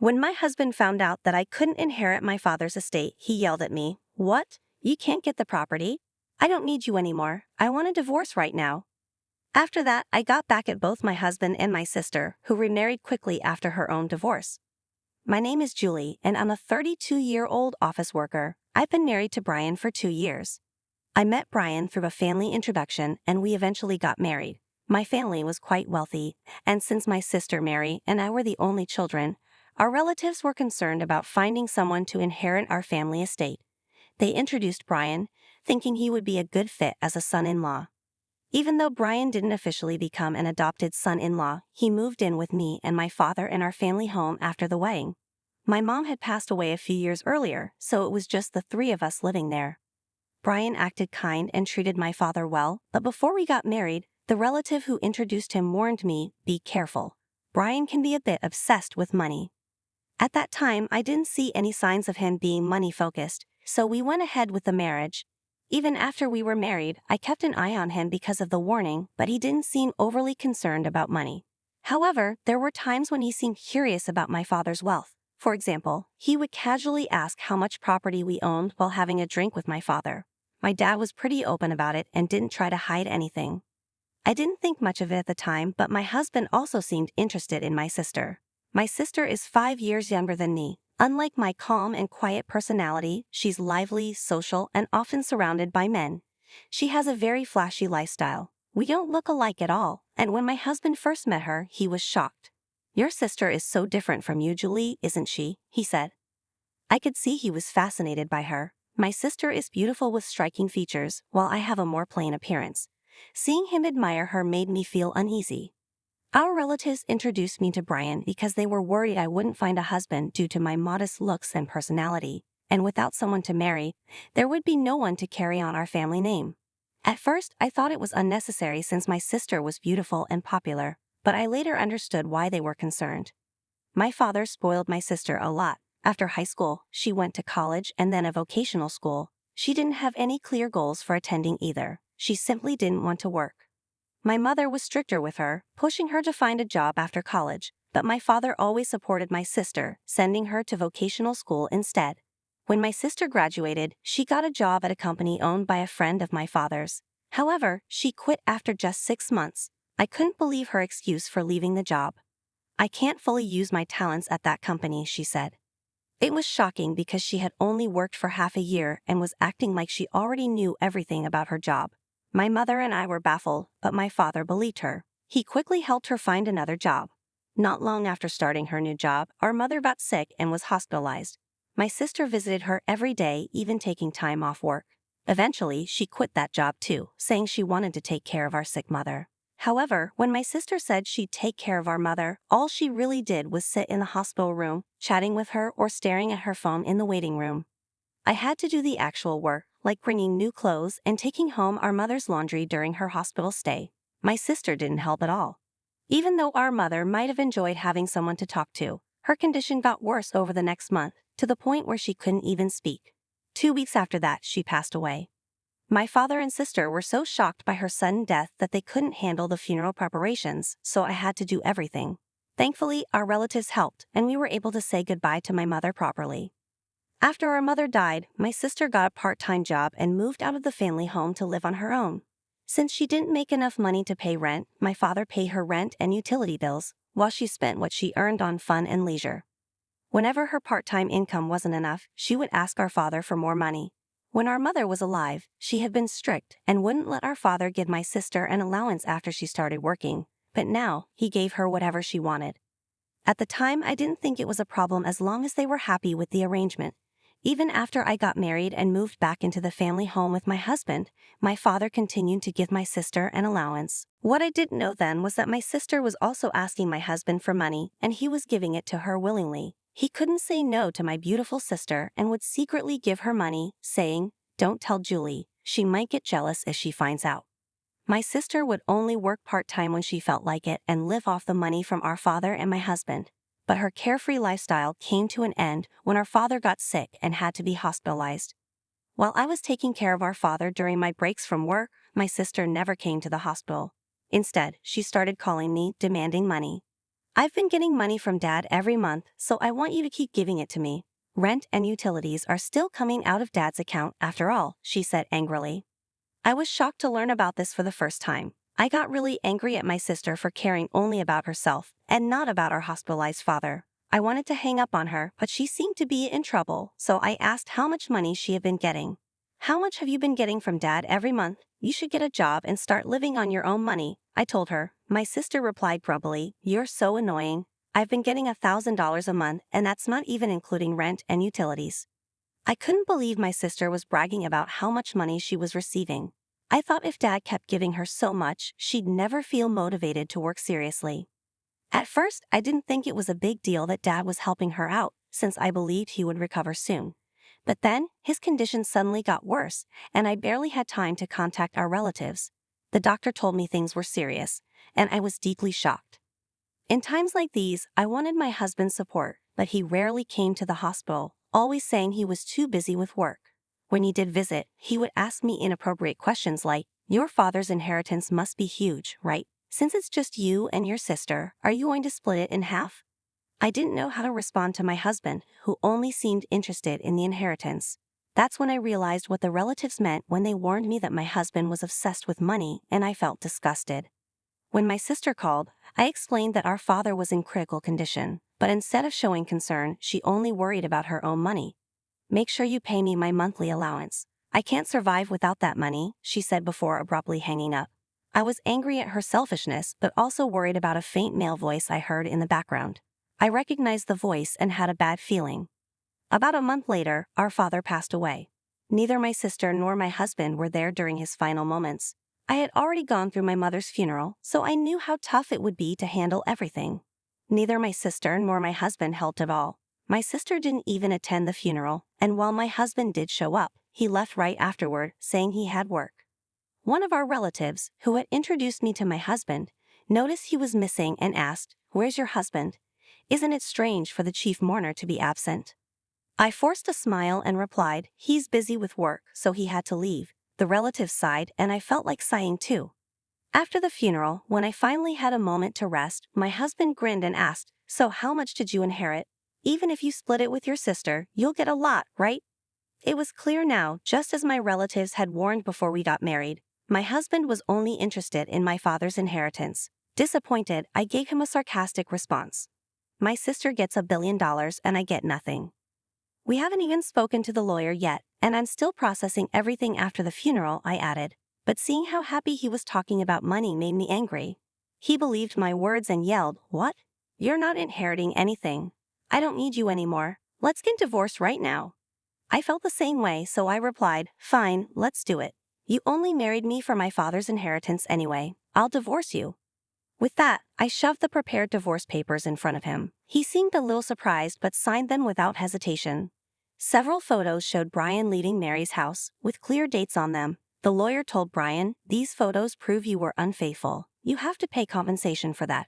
When my husband found out that I couldn't inherit my father's estate, he yelled at me, "What? You can't get the property? I don't need you anymore. I want a divorce right now." After that, I got back at both my husband and my sister, who remarried quickly after her own divorce. My name is Julie, and I'm a 32-year-old office worker. I've been married to Brian for 2 years. I met Brian through a family introduction, and we eventually got married. My family was quite wealthy, and since my sister Mary and I were the only children, our relatives were concerned about finding someone to inherit our family estate. They introduced Brian, thinking he would be a good fit as a son-in-law. Even though Brian didn't officially become an adopted son-in-law, he moved in with me and my father in our family home after the wedding. My mom had passed away a few years earlier, so it was just the three of us living there. Brian acted kind and treated my father well, but before we got married, the relative who introduced him warned me, "Be careful. Brian can be a bit obsessed with money." At that time, I didn't see any signs of him being money-focused, so we went ahead with the marriage. Even after we were married, I kept an eye on him because of the warning, but he didn't seem overly concerned about money. However, there were times when he seemed curious about my father's wealth. For example, he would casually ask how much property we owned while having a drink with my father. My dad was pretty open about it and didn't try to hide anything. I didn't think much of it at the time, but my husband also seemed interested in my sister. My sister is 5 years younger than me. Unlike my calm and quiet personality, she's lively, social, and often surrounded by men. She has a very flashy lifestyle. We don't look alike at all, and when my husband first met her, he was shocked. "Your sister is so different from you, Julie, isn't she?" he said. I could see he was fascinated by her. My sister is beautiful with striking features, while I have a more plain appearance. Seeing him admire her made me feel uneasy. Our relatives introduced me to Brian because they were worried I wouldn't find a husband due to my modest looks and personality, and without someone to marry, there would be no one to carry on our family name. At first, I thought it was unnecessary since my sister was beautiful and popular, but I later understood why they were concerned. My father spoiled my sister a lot. After high school, she went to college and then a vocational school. She didn't have any clear goals for attending either. She simply didn't want to work. My mother was stricter with her, pushing her to find a job after college, but my father always supported my sister, sending her to vocational school instead. When my sister graduated, she got a job at a company owned by a friend of my father's. However, she quit after just 6 months. I couldn't believe her excuse for leaving the job. "I can't fully use my talents at that company," she said. It was shocking because she had only worked for half a year and was acting like she already knew everything about her job. My mother and I were baffled, but my father believed her. He quickly helped her find another job. Not long after starting her new job, our mother got sick and was hospitalized. My sister visited her every day, even taking time off work. Eventually, she quit that job too, saying she wanted to take care of our sick mother. However, when my sister said she'd take care of our mother, all she really did was sit in the hospital room, chatting with her or staring at her phone in the waiting room. I had to do the actual work, like bringing new clothes and taking home our mother's laundry during her hospital stay. My sister didn't help at all. Even though our mother might have enjoyed having someone to talk to, her condition got worse over the next month, to the point where she couldn't even speak. 2 weeks after that, she passed away. My father and sister were so shocked by her sudden death that they couldn't handle the funeral preparations, so I had to do everything. Thankfully, our relatives helped, and we were able to say goodbye to my mother properly. After our mother died, my sister got a part-time job and moved out of the family home to live on her own. Since she didn't make enough money to pay rent, my father paid her rent and utility bills, while she spent what she earned on fun and leisure. Whenever her part-time income wasn't enough, she would ask our father for more money. When our mother was alive, she had been strict and wouldn't let our father give my sister an allowance after she started working, but now he gave her whatever she wanted. At the time, I didn't think it was a problem as long as they were happy with the arrangement. Even after I got married and moved back into the family home with my husband, my father continued to give my sister an allowance. What I didn't know then was that my sister was also asking my husband for money, and he was giving it to her willingly. He couldn't say no to my beautiful sister and would secretly give her money, saying, "Don't tell Julie, she might get jealous if she finds out." My sister would only work part-time when she felt like it and live off the money from our father and my husband. But her carefree lifestyle came to an end when our father got sick and had to be hospitalized. While I was taking care of our father during my breaks from work, my sister never came to the hospital. Instead, she started calling me, demanding money. I've been getting money from Dad every month, so I want you to keep giving it to me. Rent and utilities are still coming out of Dad's account after all, she said angrily. I was shocked to learn about this for the first time. I got really angry at my sister for caring only about herself and not about our hospitalized father. I wanted to hang up on her, but she seemed to be in trouble, so I asked how much money she had been getting. How much have you been getting from Dad every month? You should get a job and start living on your own money, I told her. My sister replied grumpily, "You're so annoying. I've been getting $1,000 a month, and that's not even including rent and utilities." I couldn't believe my sister was bragging about how much money she was receiving. I thought if Dad kept giving her so much, she'd never feel motivated to work seriously. At first, I didn't think it was a big deal that Dad was helping her out, since I believed he would recover soon. But then, his condition suddenly got worse, and I barely had time to contact our relatives. The doctor told me things were serious, and I was deeply shocked. In times like these, I wanted my husband's support, but he rarely came to the hospital, always saying he was too busy with work. When he did visit, he would ask me inappropriate questions like, "Your father's inheritance must be huge, right? Since it's just you and your sister, are you going to split it in half?" I didn't know how to respond to my husband, who only seemed interested in the inheritance. That's when I realized what the relatives meant when they warned me that my husband was obsessed with money, and I felt disgusted. When my sister called, I explained that our father was in critical condition, but instead of showing concern, she only worried about her own money. "Make sure you pay me my monthly allowance. I can't survive without that money," she said before abruptly hanging up. I was angry at her selfishness, but also worried about a faint male voice I heard in the background. I recognized the voice and had a bad feeling. About a month later, our father passed away. Neither my sister nor my husband were there during his final moments. I had already gone through my mother's funeral, so I knew how tough it would be to handle everything. Neither my sister nor my husband helped at all. My sister didn't even attend the funeral, and while my husband did show up, he left right afterward, saying he had work. One of our relatives, who had introduced me to my husband, noticed he was missing and asked, "Where's your husband? Isn't it strange for the chief mourner to be absent?" I forced a smile and replied, "He's busy with work, so he had to leave." The relative sighed, and I felt like sighing too. After the funeral, when I finally had a moment to rest, my husband grinned and asked, "So how much did you inherit? Even if you split it with your sister, you'll get a lot, right?" It was clear now, just as my relatives had warned before we got married. My husband was only interested in my father's inheritance. Disappointed, I gave him a sarcastic response. "My sister gets $1 billion and I get nothing." "We haven't even spoken to the lawyer yet, and I'm still processing everything after the funeral," I added. But seeing how happy he was talking about money made me angry. He believed my words and yelled, "What? You're not inheriting anything. I don't need you anymore. Let's get divorced right now." I felt the same way, so I replied, "Fine, let's do it. You only married me for my father's inheritance anyway. I'll divorce you." With that, I shoved the prepared divorce papers in front of him. He seemed a little surprised but signed them without hesitation. Several photos showed Brian leaving Mary's house, with clear dates on them. The lawyer told Brian, "These photos prove you were unfaithful. You have to pay compensation for that."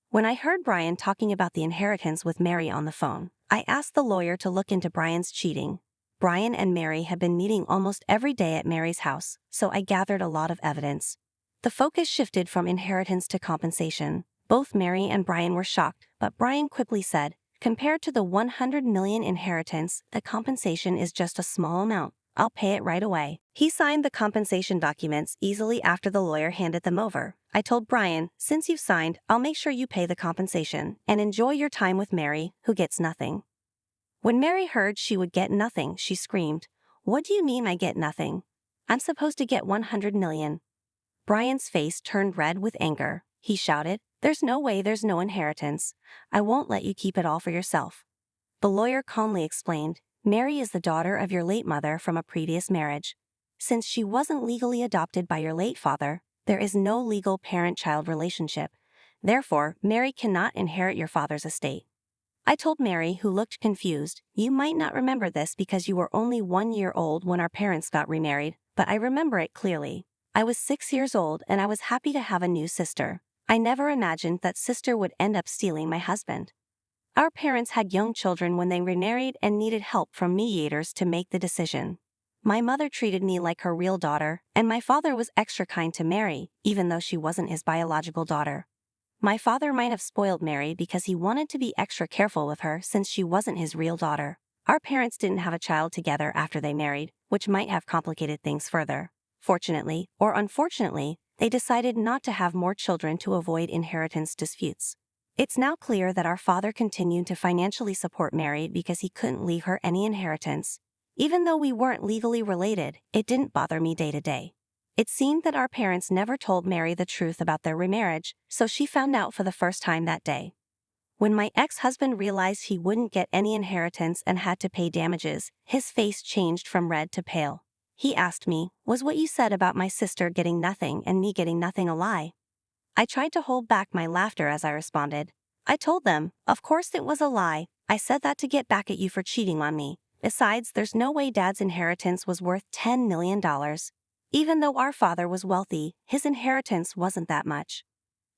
When I heard Brian talking about the inheritance with Mary on the phone, I asked the lawyer to look into Brian's cheating. Brian and Mary had been meeting almost every day at Mary's house, so I gathered a lot of evidence. The focus shifted from inheritance to compensation. Both Mary and Brian were shocked, but Brian quickly said, "Compared to the 100 million inheritance, the compensation is just a small amount. I'll pay it right away." He signed the compensation documents easily after the lawyer handed them over. I told Brian, "Since you've signed, I'll make sure you pay the compensation and enjoy your time with Mary, who gets nothing." When Mary heard she would get nothing, she screamed, "What do you mean I get nothing? I'm supposed to get 100 million. Brian's face turned red with anger. He shouted, "There's no way there's no inheritance. I won't let you keep it all for yourself." The lawyer calmly explained, "Mary is the daughter of your late mother from a previous marriage. Since she wasn't legally adopted by your late father, there is no legal parent-child relationship. Therefore, Mary cannot inherit your father's estate." I told Mary, who looked confused, "You might not remember this because you were only 1 year old when our parents got remarried, but I remember it clearly. I was 6 years old and I was happy to have a new sister. I never imagined that sister would end up stealing my husband." Our parents had young children when they remarried and needed help from mediators to make the decision. My mother treated me like her real daughter, and my father was extra kind to Mary, even though she wasn't his biological daughter. My father might have spoiled Mary because he wanted to be extra careful with her since she wasn't his real daughter. Our parents didn't have a child together after they married, which might have complicated things further. Fortunately, or unfortunately, they decided not to have more children to avoid inheritance disputes. It's now clear that our father continued to financially support Mary because he couldn't leave her any inheritance. Even though we weren't legally related, it didn't bother me day to day. It seemed that our parents never told Mary the truth about their remarriage, so she found out for the first time that day. When my ex-husband realized he wouldn't get any inheritance and had to pay damages, his face changed from red to pale. He asked me, "Was what you said about my sister getting nothing and me getting nothing a lie?" I tried to hold back my laughter as I responded. I told them, "Of course it was a lie. I said that to get back at you for cheating on me. Besides, there's no way Dad's inheritance was worth $10 million. Even though our father was wealthy, his inheritance wasn't that much."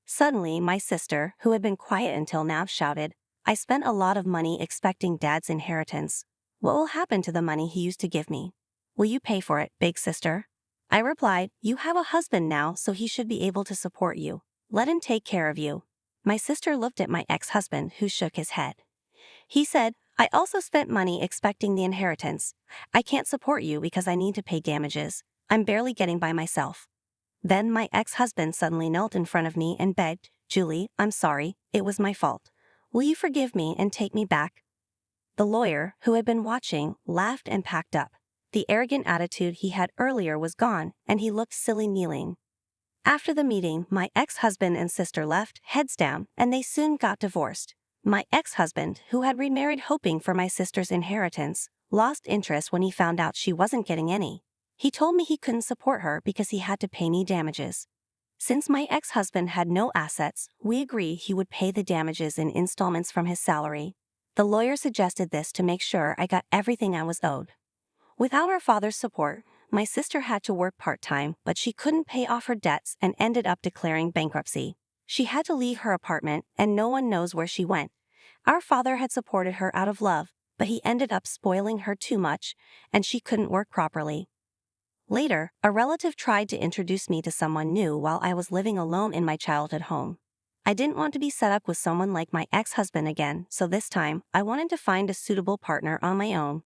Suddenly, my sister, who had been quiet until now, shouted, "I spent a lot of money expecting Dad's inheritance. What will happen to the money he used to give me? Will you pay for it, big sister?" I replied, "You have a husband now, so he should be able to support you. Let him take care of you." My sister looked at my ex-husband, who shook his head. He said, "I also spent money expecting the inheritance. I can't support you because I need to pay damages. I'm barely getting by myself." Then my ex-husband suddenly knelt in front of me and begged, "Julie, I'm sorry, it was my fault. Will you forgive me and take me back?" The lawyer, who had been watching, laughed and packed up. The arrogant attitude he had earlier was gone, and he looked silly kneeling. After the meeting, my ex-husband and sister left, heads down, and they soon got divorced. My ex-husband, who had remarried hoping for my sister's inheritance, lost interest when he found out she wasn't getting any. He told me he couldn't support her because he had to pay me damages. Since my ex-husband had no assets, we agreed he would pay the damages in installments from his salary. The lawyer suggested this to make sure I got everything I was owed. Without our father's support, my sister had to work part-time, but she couldn't pay off her debts and ended up declaring bankruptcy. She had to leave her apartment, and no one knows where she went. Our father had supported her out of love, but he ended up spoiling her too much, and she couldn't work properly. Later, a relative tried to introduce me to someone new while I was living alone in my childhood home. I didn't want to be set up with someone like my ex-husband again, so this time, I wanted to find a suitable partner on my own.